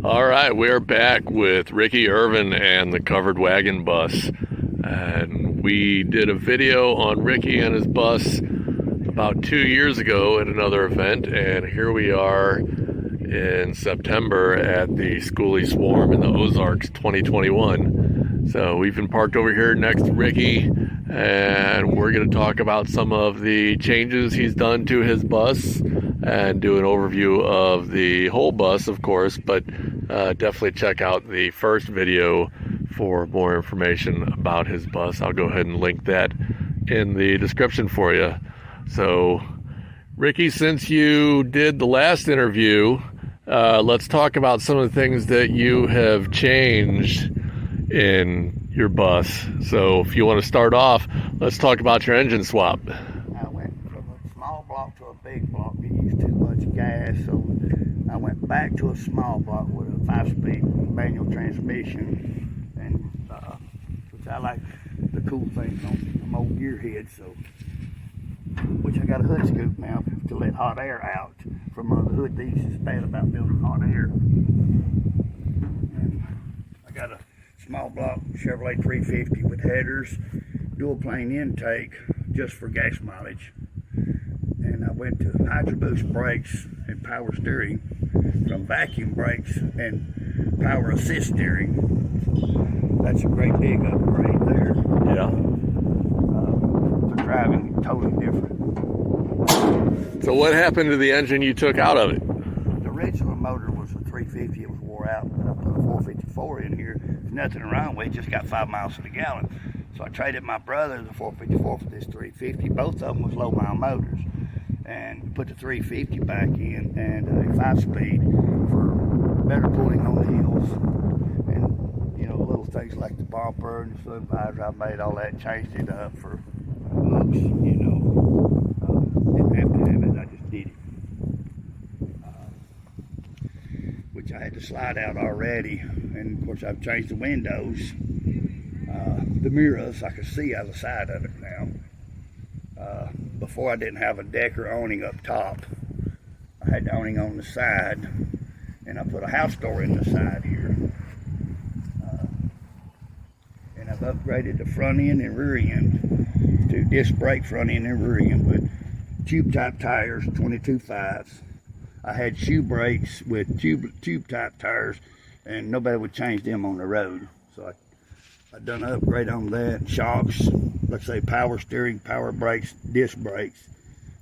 All right, we're back with Rickey, Irvin, and the covered wagon bus. And we did a video on Rickey and his bus about 2 years ago at another event, and here we are in September at the Skoolie Swarm in the Ozarks 2021. So we've been parked over here next to Rickey, and we're going to talk about some of the changes he's done to his bus and do an overview of the whole bus, of course, but definitely check out the first video for more information about his bus. I'll go ahead and link that in the description for you. So, Rickey, since you did the last interview, let's talk about some of the things that you have changed in your bus. So, if you want to start off, let's talk about your engine swap. I went from a small block to a big block. It used too much gas, so I went back to a small block with a 5-speed manual transmission, and which I like the cool things on them old gearhead. So, which I got a hood scoop now to let hot air out from under the hood. These is bad about building hot air. And I got a small block Chevrolet 350 with headers, dual plane intake just for gas mileage. And I went to hydro boost brakes and power steering from vacuum brakes and power assist steering. That's a great big upgrade there. Yeah. The driving totally different. So what happened to the engine you took out of it? The original motor was a 350. It was wore out. I put a 454 in here. There's nothing wrong with it. Just got 5 miles to the gallon. So I traded my brother the 454 for this 350. Both of them was low mile motors. And put the 350 back in and a 5-speed for better pulling on the hills. And, you know, little things like the bumper and the sun visor, I made all that, changed it up for looks, you know. Didn't have to have it, I just did it. Which I had to slide out already. And, of course, I've changed the windows. The mirrors, I can see out the side of it now. Before I didn't have a decker awning up top. I had the awning on the side, and I put a house door in the side here. And I've upgraded the front end and rear end to disc brake front end and rear end with tube type tires, 22.5s. I had shoe brakes with tube type tires, and nobody would change them on the road. So I done an upgrade on that. Shocks, let's say power steering, power brakes, disc brakes.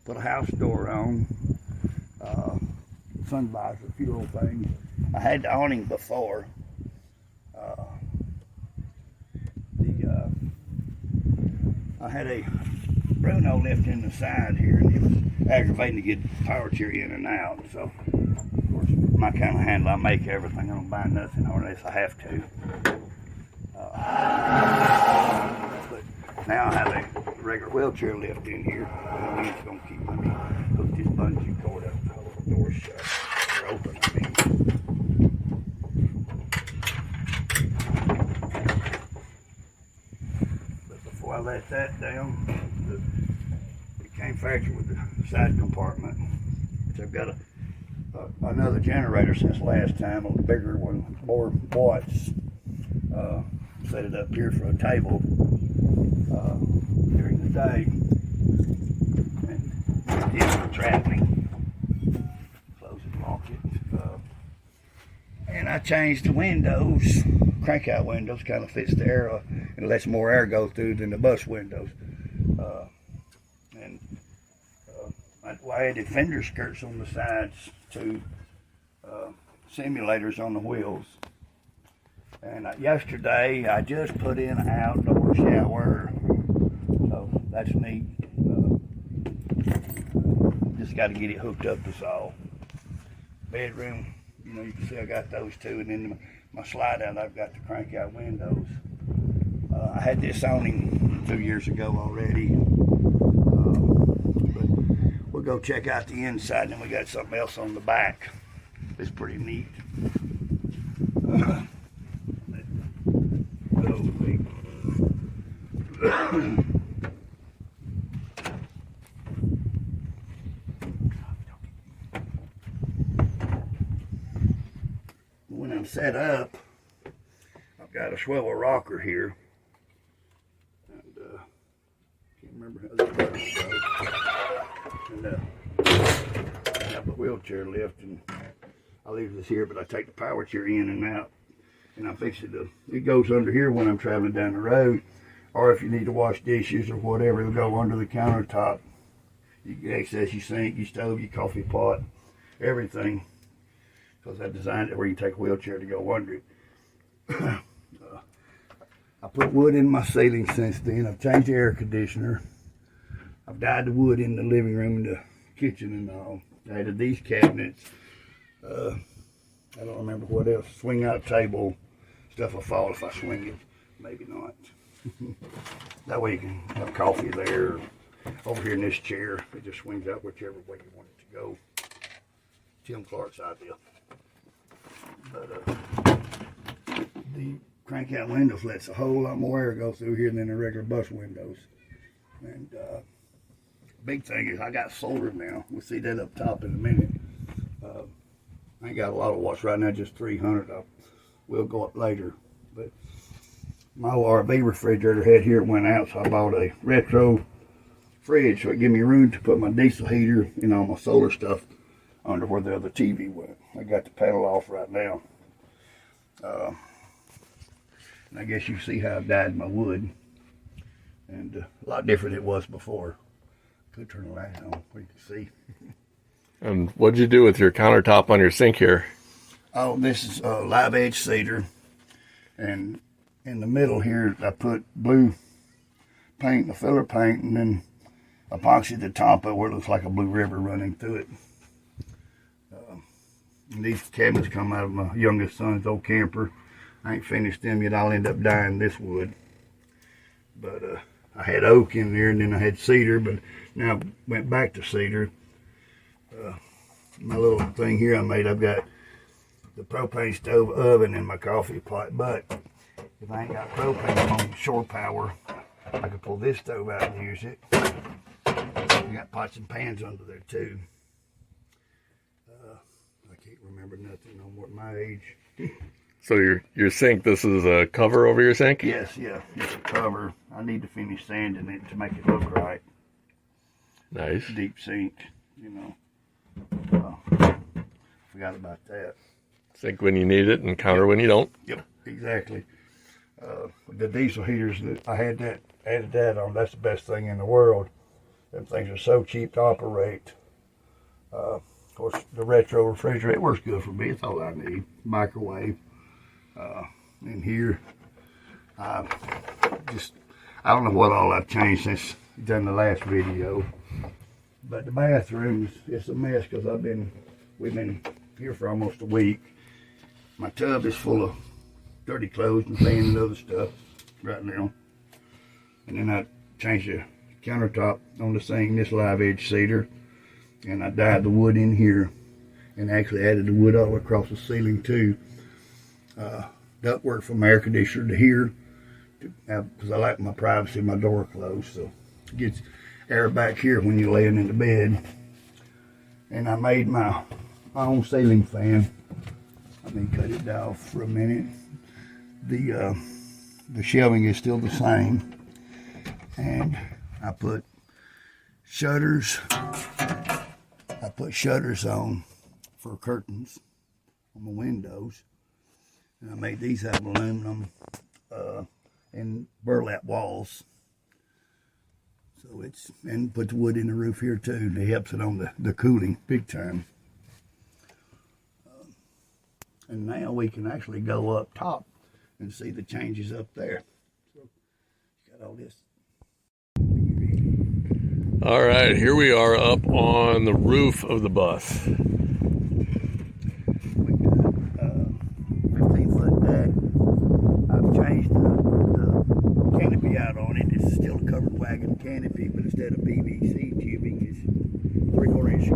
Put a house door on, sun visor, a few little things. I had the awning before. I had a Bruno lift in the side here, and it was aggravating to get the power chair in and out. So, of course, my kind of handle, I make everything. I don't buy nothing unless I have to. But now I have a regular wheelchair lift in here. And it's going to keep me hook this bungee cord up to hold the door shut or open. But before I let that down, it came factory with the side compartment, which I've got another generator since last time, a bigger one, more watts. Set it up here for a table during the day, and it's for traveling. Close it, lock it, and I changed the windows. Crank out windows kind of fits the air and lets more air go through than the bus windows. I added fender skirts on the sides to simulators on the wheels. And yesterday I just put in an outdoor shower, so that's neat. Just got to get it hooked up, that's all. Bedroom, you know, you can see I got those two, and then my slide out I've got the crank out windows. I had this awning 2 years ago already, but we'll go check out the inside, and then we got something else on the back. It's pretty neat. When I'm set up, I've got a swivel rocker here. And can't remember how this buttons go. And I have the wheelchair lift, and I leave this here, but I take the power chair in and out. And I fix it up. It goes under here when I'm traveling down the road, or if you need to wash dishes or whatever, it'll go under the countertop. You can access your sink, your stove, your coffee pot, everything. Because I designed it where you can take a wheelchair to go under it. I put wood in my ceiling since then. I've changed the air conditioner. I've dyed the wood in the living room and the kitchen and all. I added these cabinets. I don't remember what else. Swing out table. Stuff will fall if I swing it. Maybe not. That way you can have coffee there. Over here in this chair, it just swings out whichever way you want it to go. Tim Clark's idea. But the crank out windows lets a whole lot more air go through here than the regular bus windows. And big thing is I got solar now. We'll see that up top in a minute. I ain't got a lot of watts right now, just 300. We'll go up later. But my RV refrigerator head here went out, so I bought a retro fridge so it give me room to put my diesel heater and all my solar stuff under where the other TV went. I got the panel off right now. And I guess you see how I've dyed my wood. And a lot different it was before. Could turn the light on where you can see. And what'd you do with your countertop on your sink here? Oh, this is live edge cedar. And in the middle here, I put blue paint, the filler paint, and then epoxy the top of it where it looks like a blue river running through it. And these cabinets come out of my youngest son's old camper. I ain't finished them yet. I'll end up dyeing this wood. But I had oak in there, and then I had cedar, but now I went back to cedar. My little thing here I made, I've got the propane stove oven in my coffee pot, but if I ain't got propane, I'm on shore power. I can pull this stove out and use it. We got pots and pans under there too. I can't remember nothing no more at my age. So your sink, this is a cover over your sink? Yes, yeah, it's a cover. I need to finish sanding it to make it look right. Nice. Deep sink, you know. Forgot about that. Sink when you need it and counter when you don't. Yep, exactly. The diesel heaters that I had added that on. That's the best thing in the world. Them things are so cheap to operate. Of course, the retro refrigerator works good for me. It's all I need. Microwave. In here, I don't know what all I've changed since done the last video. But the bathroom it's a mess because we've been here for almost a week. My tub is full of dirty clothes and sand and other stuff right now. And then I changed the countertop on the sink, this live edge cedar, and I dyed the wood in here and actually added the wood all across the ceiling too. Ductwork from my air conditioner to here because I like my privacy, my door closed, so it gets air back here when you're laying in the bed. And I made my own ceiling fan. Let me cut it off for a minute. The shelving is still the same, and I put shutters. I put shutters on for curtains on my windows, and I made these out of aluminum and burlap walls. So and put the wood in the roof here too. It helps it on the cooling big time. And now we can actually go up top and see the changes up there. So got all this. All right, here we are up on the roof of the bus. We got 15-foot deck. I've changed the canopy out on it. It's still a covered wagon canopy, but instead of PVC tubing, it's 3/4 inch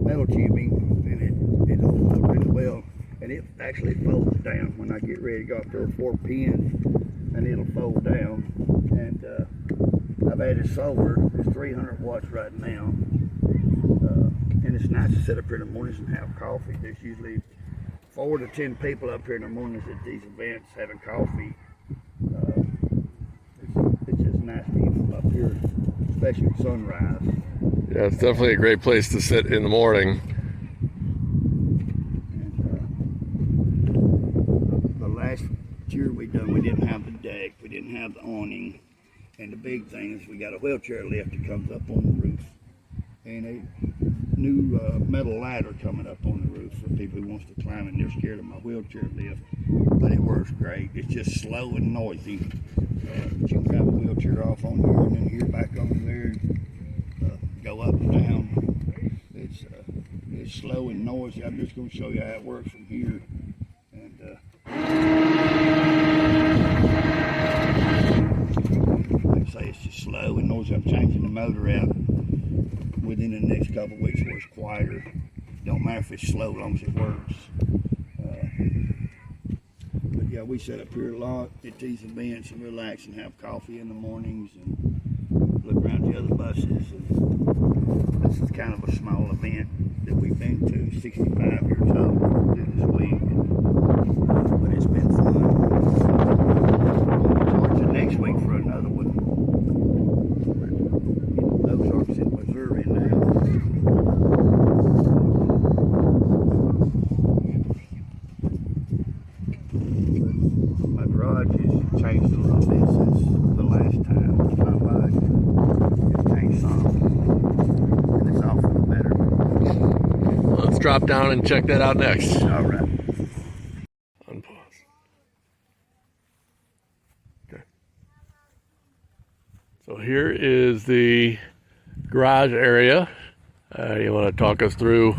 metal tubing, and it holds up really well. And it actually folds down when I get ready to go up. There are 4 pins, and it'll fold down. And I've added solar. It's 300 watts right now. And it's nice to sit up here in the mornings and have coffee. There's usually 4 to 10 people up here in the mornings at these events having coffee. It's just nice people up here, especially at sunrise. Yeah, it's definitely a great place to sit in the morning. And, the last year we didn't have the deck, we didn't have the awning, and the big thing is we got a wheelchair lift that comes up on the roof, and a new metal ladder coming up on the roof for people who wants to climb, and they're scared of my wheelchair lift, but it works great. It's just slow and noisy. But you can grab a wheelchair off on here and then here back on there, go up and down. It's slow and noisy. I'm just going to show you how it works from here. And like I say, it's just slow and noisy. I'm changing the motor out within the next couple of weeks where it's quieter. Don't matter if it's slow as long as it works. But yeah, we sit up here a lot at these events and relax and have coffee in the mornings and look around the other buses. And this is kind of a small event that we've been to, 65 years old this week. But it's been fun. Towards the next week for another one. Ozarks in Missouri now. My garage has changed a little bit since the last time. It's not much. It's changed some. And it's all for the better. Let's drop down and check that out next. All right. Unpause. Okay. So here is the garage area. You want to talk us through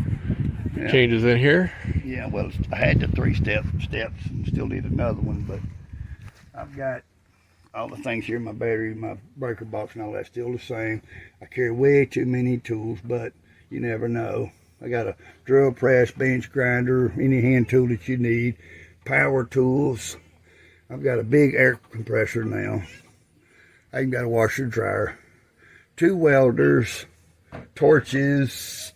changes in here? Yeah, well, I had the 3 steps and still need another one, but I've got all the things here, my battery, my breaker box and all that still the same. I carry way too many tools, but you never know. I got a drill press, bench grinder, any hand tool that you need, power tools. I've got a big air compressor now. I even got a washer dryer, 2 welders, torches.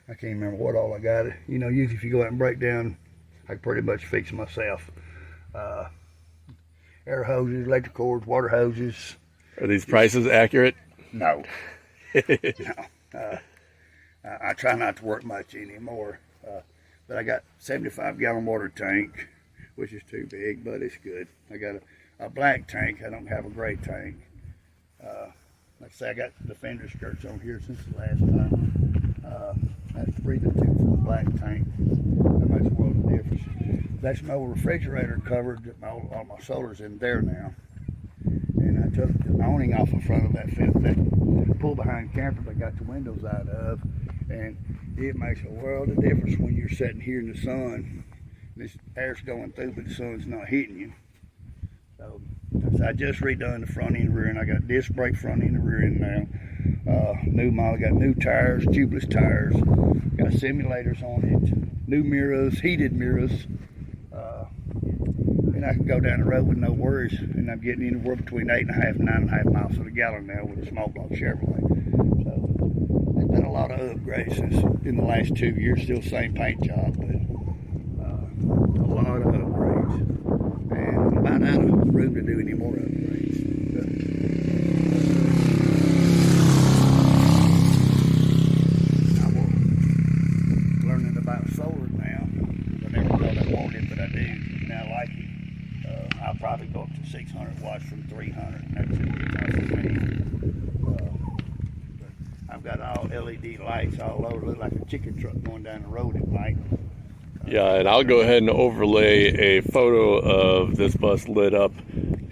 I can't remember what all I got. You know, usually if you go out and break down, I can pretty much fix myself. Air hoses, electric cords, water hoses. Are these prices accurate? No. No. I try not to work much anymore. But I got 75-gallon water tank, which is too big, but it's good. I got a black tank. I don't have a gray tank. Like I say, I got the fender skirts on here since the last time. That's the breathing tube for the black tank. That makes a world of difference. That's my old refrigerator covered. All my solar's in there now. And I took the awning off the front of that fence, that pull-behind camper I got the windows out of. And it makes a world of difference when you're sitting here in the sun. This air's going through, but the sun's not hitting you. So I just redone the front end and rear end. I got disc brake front end and rear end now. New model, got new tires, tubeless tires, got simulators on it, new mirrors, heated mirrors, and I can go down the road with no worries. And I'm getting anywhere between 8.5 and 9.5 miles to the gallon now with a small block Chevrolet. So there's been a lot of upgrades since in the last 2 years. Still same paint job, but a lot of upgrades. And I'm about out of room to do any more upgrades. I'll probably go up to 600 watts from 300, and that's it for me. I've got all LED lights all over, look like a chicken truck going down the road at night. Yeah, and I'll go ahead and overlay a photo of this bus lit up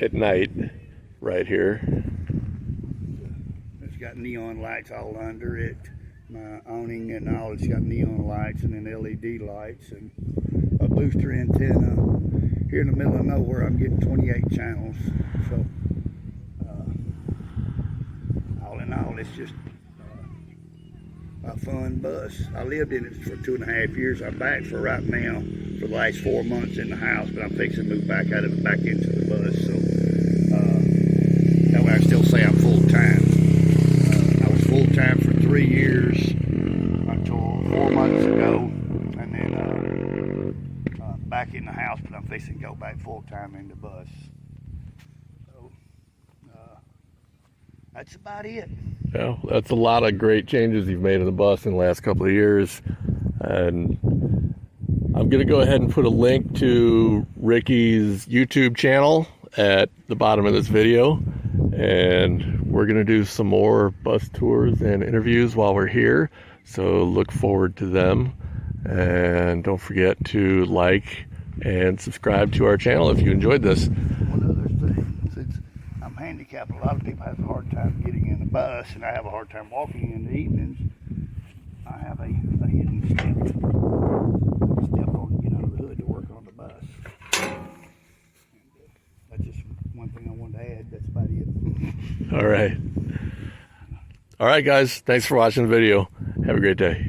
at night right here. It's got neon lights all under it. My awning and all, it's got neon lights and then LED lights and a booster antenna. Here in the middle of nowhere, I'm getting 28 channels. So, all in all, it's just a fun bus. I lived in it for 2.5 years. I'm back for right now for the last 4 months in the house, but I'm fixing to move back out of it back into the bus. So, that way I still say I'm full time. I was full time for 3 years until 4 months ago, and then back in the house, but I'm fixing to go back full-time in the bus. So, that's about it. Yeah, that's a lot of great changes you've made in the bus in the last couple of years. And I'm going to go ahead and put a link to Rickey's YouTube channel at the bottom of this video. And we're going to do some more bus tours and interviews while we're here. So look forward to them. And don't forget to like and subscribe to our channel if you enjoyed this. One other thing, since I'm handicapped, a lot of people have a hard time getting in the bus, and I have a hard time walking in the evenings. I have a hidden step on to get under the hood to work on the bus. And, that's just one thing I wanted to add. That's about it. All right. All right, guys. Thanks for watching the video. Have a great day.